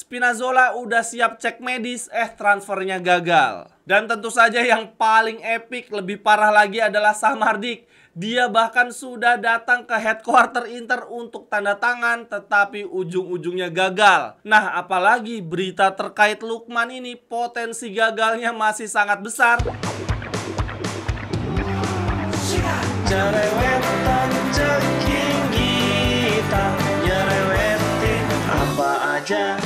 Spinazzola udah siap cek medis, transfernya gagal. Dan tentu saja yang paling epic, lebih parah lagi adalah Sam Hardik. Dia bahkan sudah datang ke headquarter Inter untuk tanda tangan, tetapi ujung-ujungnya gagal. Nah, apalagi berita terkait Lookman ini, potensi gagalnya masih sangat besar. Cerewetan ceking kita, nyerewetin apa aja.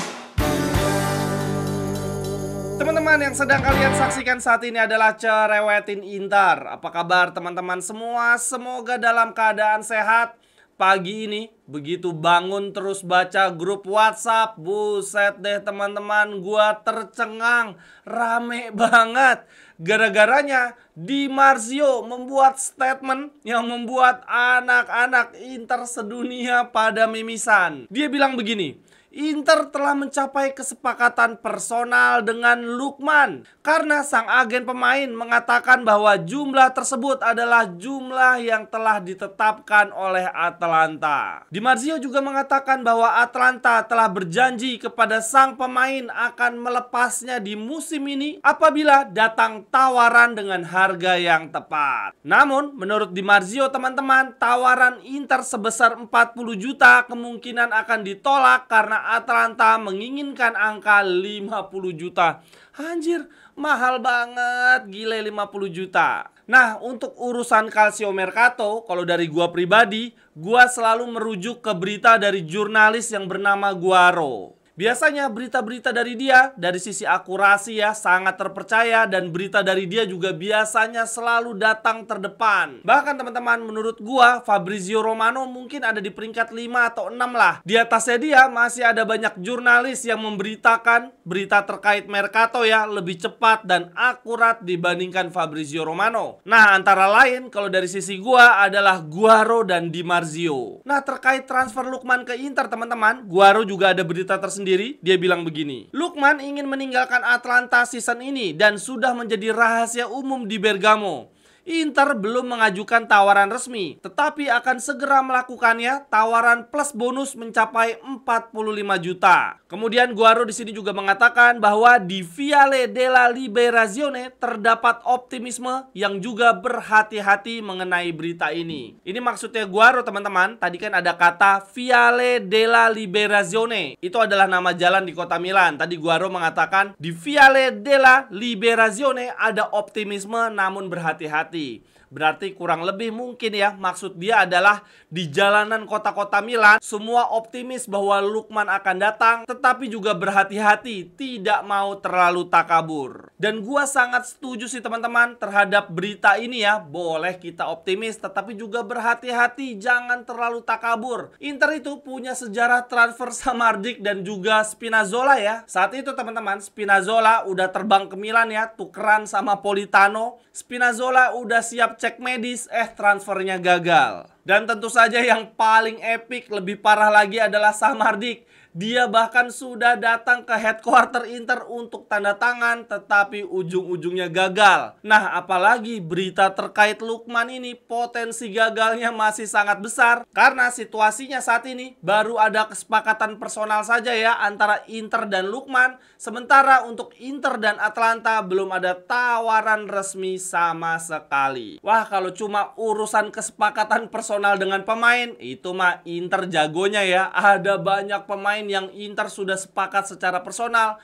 Teman-teman, yang sedang kalian saksikan saat ini adalah Cerewetin Inter. Apa kabar teman-teman semua? Semoga dalam keadaan sehat. Pagi ini begitu bangun terus baca grup WhatsApp, buset deh teman-teman, gua tercengang, rame banget. Gara-garanya Di Marzio membuat statement yang membuat anak-anak Inter sedunia pada mimisan. Dia bilang begini, Inter telah mencapai kesepakatan personal dengan Lookman karena sang agen pemain mengatakan bahwa jumlah tersebut adalah jumlah yang telah ditetapkan oleh Atalanta. Di Marzio juga mengatakan bahwa Atalanta telah berjanji kepada sang pemain akan melepasnya di musim ini apabila datang tawaran dengan harga yang tepat. Namun menurut Di Marzio teman-teman, tawaran Inter sebesar 40 juta kemungkinan akan ditolak karena Atalanta menginginkan angka 50 juta. Anjir, mahal banget, gile 50 juta. Nah, untuk urusan Calcio Mercato, kalau dari gua pribadi, gua selalu merujuk ke berita dari jurnalis yang bernama Guaro. Biasanya berita-berita dari dia dari sisi akurasi ya sangat terpercaya, dan berita dari dia juga biasanya selalu datang terdepan. Bahkan teman-teman, menurut gua Fabrizio Romano mungkin ada di peringkat 5 atau 6 lah. Di atasnya dia masih ada banyak jurnalis yang memberitakan berita terkait Mercato ya lebih cepat dan akurat dibandingkan Fabrizio Romano. Nah, antara lain kalau dari sisi gua adalah Guaro dan Di Marzio. Nah, terkait transfer Lookman ke Inter teman-teman, Guaro juga ada berita tersendiri. Dia bilang begini, Lookman ingin meninggalkan Atalanta season ini dan sudah menjadi rahasia umum di Bergamo. Inter belum mengajukan tawaran resmi, tetapi akan segera melakukannya. Tawaran plus bonus mencapai 45 juta. Kemudian Guaro di sini juga mengatakan bahwa di Viale della Liberazione terdapat optimisme yang juga berhati-hati mengenai berita ini. Ini maksudnya Guaro teman-teman. Tadi kan ada kata Viale della Liberazione. Itu adalah nama jalan di kota Milan. Tadi Guaro mengatakan di Viale della Liberazione ada optimisme namun berhati-hati. Berarti kurang lebih mungkin ya maksud dia adalah di jalanan kota-kota Milan semua optimis bahwa Lookman akan datang, tetapi juga berhati-hati, tidak mau terlalu takabur. Dan gua sangat setuju sih teman-teman terhadap berita ini ya. Boleh kita optimis tetapi juga berhati-hati, jangan terlalu takabur. Inter itu punya sejarah transfer Sam Hardik dan juga Spinazzola ya. Saat itu teman-teman, Spinazzola udah terbang ke Milan ya, tukeran sama Politano. Spinazzola udah siap cek medis, transfernya gagal. Dan tentu saja yang paling epic, lebih parah lagi adalah Sam Hardik. Dia bahkan sudah datang ke headquarter Inter untuk tanda tangan, tetapi ujung-ujungnya gagal. Nah, apalagi berita terkait Lookman ini, potensi gagalnya masih sangat besar. Karena situasinya saat ini baru ada kesepakatan personal saja ya antara Inter dan Lookman. Sementara untuk Inter dan Atalanta belum ada tawaran resmi sama sekali. Wah, kalau cuma urusan kesepakatan personal dengan pemain, itu mah Inter jagonya ya. Ada banyak pemain yang Inter sudah sepakat secara personal,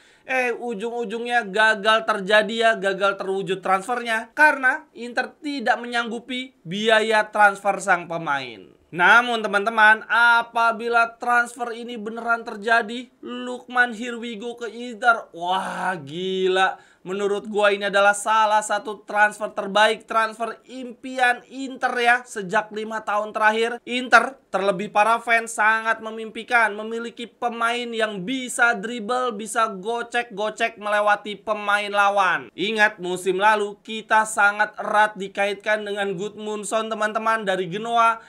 ujung-ujungnya gagal terjadi ya, gagal terwujud transfernya karena Inter tidak menyanggupi biaya transfer sang pemain. Namun teman-teman, apabila transfer ini beneran terjadi, Lookman here we go ke Inter, wah gila. Menurut gua ini adalah salah satu transfer terbaik, transfer impian Inter ya sejak 5 tahun terakhir. Inter, terlebih para fans, sangat memimpikan memiliki pemain yang bisa dribble, bisa gocek-gocek melewati pemain lawan. Ingat musim lalu kita sangat erat dikaitkan dengan Gudmundsson teman-teman dari Genoa,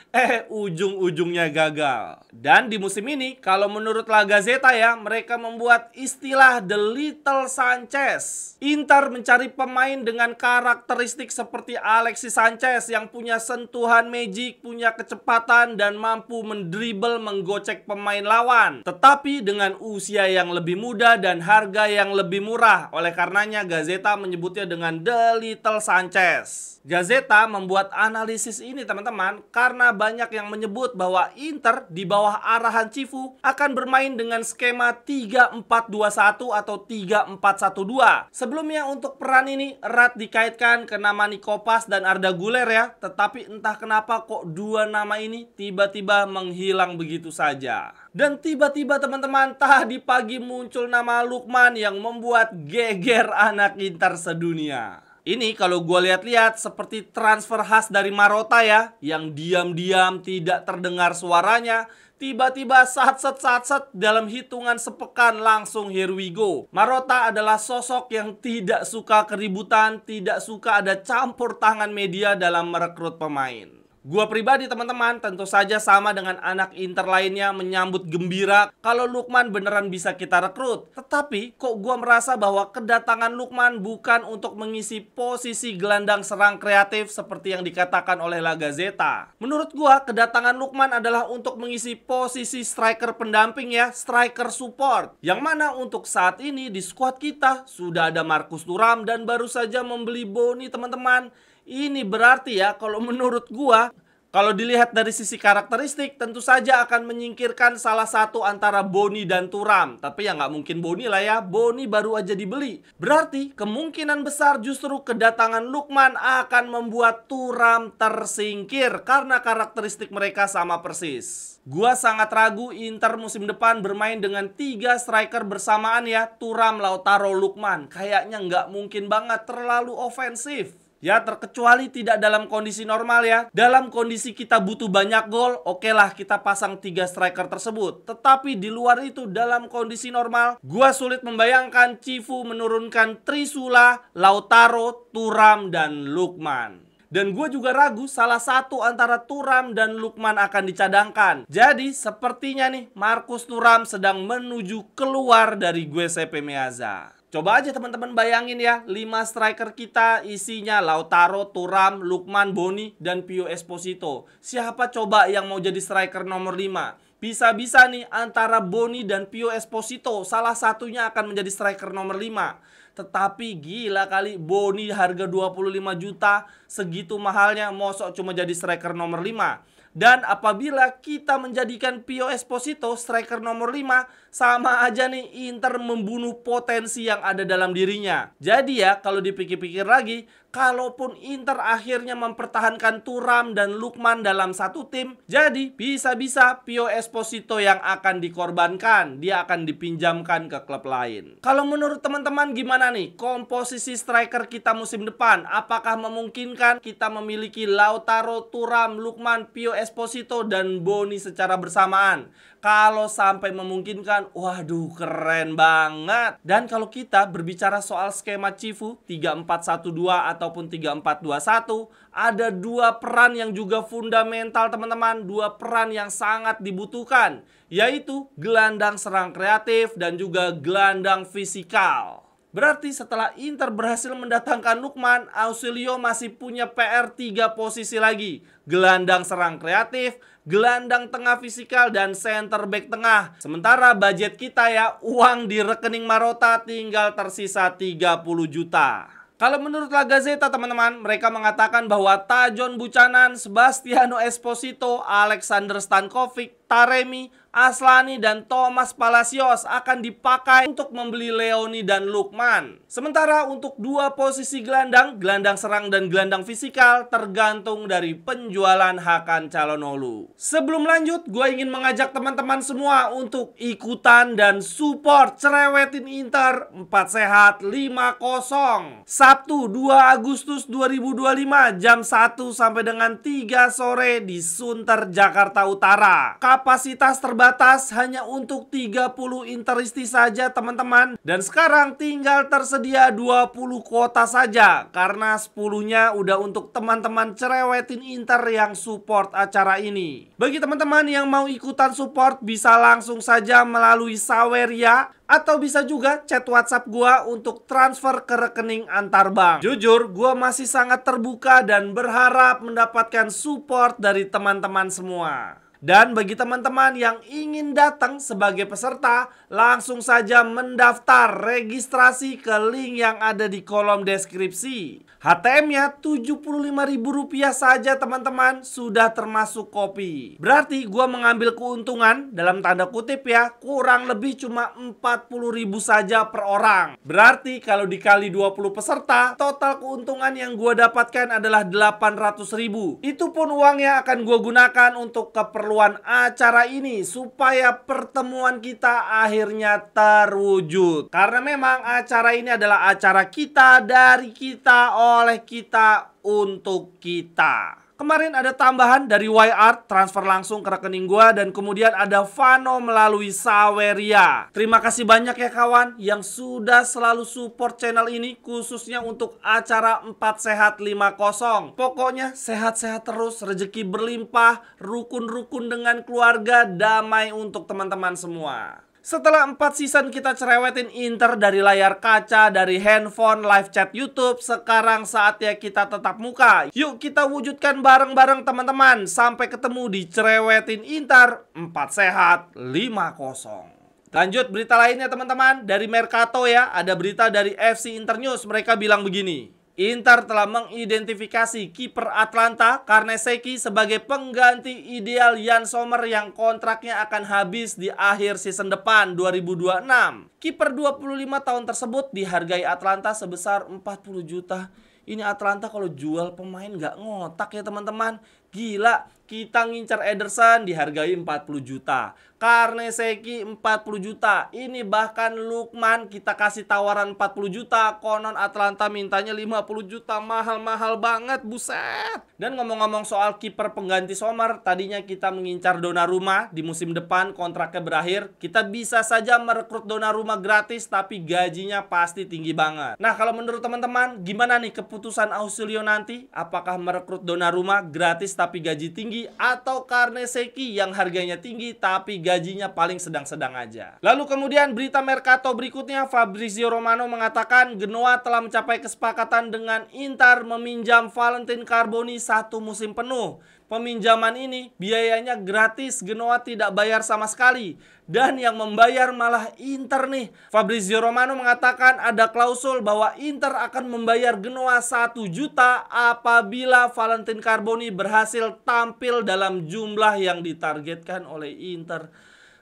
ujung-ujungnya gagal. Dan di musim ini kalau menurut La Gazzetta ya, mereka membuat istilah The Little Sanchez. Inter mencari pemain dengan karakteristik seperti Alexis Sanchez yang punya sentuhan magic, punya kecepatan, dan mampu mendribel menggocek pemain lawan. Tetapi dengan usia yang lebih muda dan harga yang lebih murah. Oleh karenanya Gazeta menyebutnya dengan The Little Sanchez. Gazeta membuat analisis ini teman-teman karena banyak yang menyebut bahwa Inter di bawah arahan Cifu akan bermain dengan skema 3-4-2-1 atau 3-4-1-2. Sebelumnya untuk peran ini erat dikaitkan ke nama Nikopas dan Arda Güler ya. Tetapi entah kenapa kok dua nama ini tiba-tiba menghilang begitu saja. Dan tiba-tiba teman-teman tadi pagi muncul nama Lukman yang membuat geger anak Inter sedunia. Ini kalau gue lihat-lihat seperti transfer khas dari Marotta ya, yang diam-diam tidak terdengar suaranya, tiba-tiba sat-set dalam hitungan sepekan langsung here we go. Marotta adalah sosok yang tidak suka keributan, tidak suka ada campur tangan media dalam merekrut pemain. Gua pribadi teman-teman tentu saja sama dengan anak Inter lainnya menyambut gembira kalau Lukman beneran bisa kita rekrut. Tetapi kok gua merasa bahwa kedatangan Lukman bukan untuk mengisi posisi gelandang serang kreatif seperti yang dikatakan oleh La Gazzetta. Menurut gua kedatangan Lukman adalah untuk mengisi posisi striker pendamping ya, striker support. Yang mana untuk saat ini di skuad kita sudah ada Marcus Thuram dan baru saja membeli Bony teman-teman. Ini berarti ya kalau menurut gua, kalau dilihat dari sisi karakteristik tentu saja akan menyingkirkan salah satu antara Bony dan Thuram. Tapi ya nggak mungkin Bony lah ya, Bony baru aja dibeli. Berarti kemungkinan besar justru kedatangan Lukman akan membuat Thuram tersingkir karena karakteristik mereka sama persis. Gua sangat ragu Inter musim depan bermain dengan 3 striker bersamaan ya, Thuram, Lautaro, Lukman. Kayaknya nggak mungkin banget, terlalu ofensif. Ya terkecuali tidak dalam kondisi normal ya. Dalam kondisi kita butuh banyak gol, oke lah kita pasang 3 striker tersebut. Tetapi di luar itu dalam kondisi normal, gua sulit membayangkan Cifu menurunkan Trisula, Lautaro, Thuram, dan Lukman. Dan gue juga ragu salah satu antara Thuram dan Lukman akan dicadangkan. Jadi sepertinya nih Marcus Thuram sedang menuju keluar dari Giuseppe Meazza. Coba aja teman-teman bayangin ya, 5 striker kita isinya Lautaro, Thuram, Lukman, Bony, dan Pio Esposito. Siapa coba yang mau jadi striker nomor 5? Bisa-bisa nih antara Bony dan Pio Esposito, salah satunya akan menjadi striker nomor 5. Tetapi gila kali, Bony harga 25 juta, segitu mahalnya, mosok cuma jadi striker nomor 5. Dan apabila kita menjadikan Pio Esposito striker nomor 5, sama aja nih Inter membunuh potensi yang ada dalam dirinya. Jadi ya kalau dipikir-pikir lagi, kalaupun Inter akhirnya mempertahankan Thuram dan Lukman dalam satu tim, jadi bisa-bisa Pio Esposito yang akan dikorbankan. Dia akan dipinjamkan ke klub lain. Kalau menurut teman-teman gimana nih komposisi striker kita musim depan? Apakah memungkinkan kita memiliki Lautaro, Thuram, Lukman, Pio Esposito, dan Bony secara bersamaan? Kalau sampai memungkinkan, waduh keren banget. Dan kalau kita berbicara soal skema Cifu 3-4-1-2 ataupun 3-4-2-1, ada 2 peran yang juga fundamental teman-teman. 2 peran yang sangat dibutuhkan, yaitu gelandang serang kreatif dan juga gelandang fisikal. Berarti setelah Inter berhasil mendatangkan Lukman, Ausilio masih punya PR 3 posisi lagi. Gelandang serang kreatif, gelandang tengah fisikal, dan center back tengah. Sementara budget kita ya, uang di rekening Marotta tinggal tersisa 30 juta. Kalau menurut La Gazzetta teman-teman, mereka mengatakan bahwa Tajon Buchanan, Sebastiano Esposito, Alexander Stankovic, Taremi, Aslani, dan Thomas Palacios akan dipakai untuk membeli Leoni dan Lukman. Sementara untuk 2 posisi gelandang serang dan gelandang fisikal tergantung dari penjualan Hakan Calhanoglu. Sebelum lanjut, gue ingin mengajak teman-teman semua untuk ikutan dan support Cerewetin Inter 4 Sehat 5-0. Sabtu 2 Agustus 2025 jam 1 sampai dengan 3 sore di Sunter, Jakarta Utara. Kapasitas terbatas terbatas hanya untuk 30 interisti saja teman-teman. Dan sekarang tinggal tersedia 20 kuota saja, karena 10-nya udah untuk teman-teman cerewetin Inter yang support acara ini. Bagi teman-teman yang mau ikutan support, bisa langsung saja melalui Saweria, atau bisa juga chat WhatsApp gua untuk transfer ke rekening antar bank. Jujur, gua masih sangat terbuka dan berharap mendapatkan support dari teman-teman semua. Dan bagi teman-teman yang ingin datang sebagai peserta, langsung saja mendaftar registrasi ke link yang ada di kolom deskripsi. HTM-nya Rp75.000 saja teman-teman, sudah termasuk kopi. Berarti gua mengambil keuntungan, dalam tanda kutip ya, kurang lebih cuma Rp40.000 saja per orang. Berarti kalau dikali 20 peserta, total keuntungan yang gua dapatkan adalah Rp800.000. Itu pun uang yang akan gua gunakan untuk keperluan acara ini, supaya pertemuan kita akhirnya terwujud. Karena memang acara ini adalah acara kita, dari kita, oleh kita, untuk kita. Kemarin ada tambahan dari YArt, transfer langsung ke rekening gua, dan kemudian ada Vano melalui Saweria. Terima kasih banyak ya kawan yang sudah selalu support channel ini, khususnya untuk acara 4 Sehat 50. Pokoknya sehat-sehat terus, rezeki berlimpah, rukun-rukun dengan keluarga, damai untuk teman-teman semua. Setelah 4 season kita cerewetin Inter dari layar kaca, dari handphone, live chat YouTube, sekarang saatnya kita tetap muka. Yuk kita wujudkan bareng-bareng teman-teman. Sampai ketemu di cerewetin Inter 4 Sehat 50. Lanjut berita lainnya teman-teman, dari Mercato ya. Ada berita dari FC Internews, mereka bilang begini. Inter telah mengidentifikasi kiper Atlanta Carnesecchi sebagai pengganti ideal Yann Sommer yang kontraknya akan habis di akhir season depan 2026. Kiper 25 tahun tersebut dihargai Atlanta sebesar 40 juta. Ini Atlanta kalau jual pemain nggak ngotak ya teman-teman. Gila, kita ngincar Ederson dihargai 40 juta. Carnesecchi 40 juta. Ini bahkan Lukman kita kasih tawaran 40 juta. Konon Atlanta mintanya 50 juta. Mahal-mahal banget, buset. Dan ngomong-ngomong soal kiper pengganti Sommer, tadinya kita mengincar Donnarumma. Di musim depan kontraknya berakhir. Kita bisa saja merekrut Donnarumma gratis, tapi gajinya pasti tinggi banget. Nah, kalau menurut teman-teman, gimana nih keputusan Ausilio nanti? Apakah merekrut Donnarumma gratis tapi gaji tinggi, atau Carnesecchi yang harganya tinggi tapi gajinya paling sedang-sedang aja? Lalu kemudian berita Mercato berikutnya, Fabrizio Romano mengatakan Genoa telah mencapai kesepakatan dengan Inter meminjam Valentin Carboni 1 musim penuh. Peminjaman ini biayanya gratis, Genoa tidak bayar sama sekali. Dan yang membayar malah Inter nih. Fabrizio Romano mengatakan ada klausul bahwa Inter akan membayar Genoa 1 juta apabila Valentin Carboni berhasil tampil dalam jumlah yang ditargetkan oleh Inter.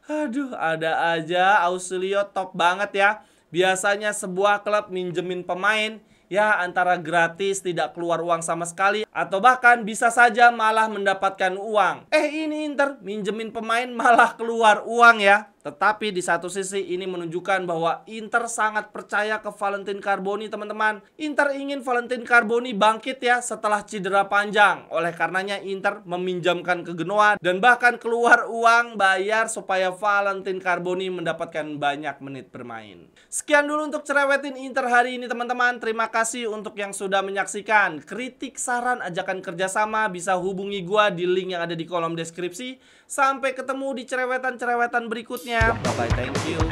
Aduh, ada aja Ausilio top banget ya. Biasanya sebuah klub minjemin pemain ya antara gratis, tidak keluar uang sama sekali, atau bahkan bisa saja malah mendapatkan uang. Ini Inter minjemin pemain malah keluar uang ya. Tetapi di satu sisi ini menunjukkan bahwa Inter sangat percaya ke Valentin Carboni teman-teman. Inter ingin Valentin Carboni bangkit ya setelah cedera panjang. Oleh karenanya Inter meminjamkan ke Genoa dan bahkan keluar uang bayar supaya Valentin Carboni mendapatkan banyak menit bermain. Sekian dulu untuk cerewetin Inter hari ini teman-teman. Terima kasih untuk yang sudah menyaksikan. Kritik, saran, ajakan kerjasama bisa hubungi gua di link yang ada di kolom deskripsi. Sampai ketemu di cerewetan-cerewetan berikutnya. Bye-bye, thank you.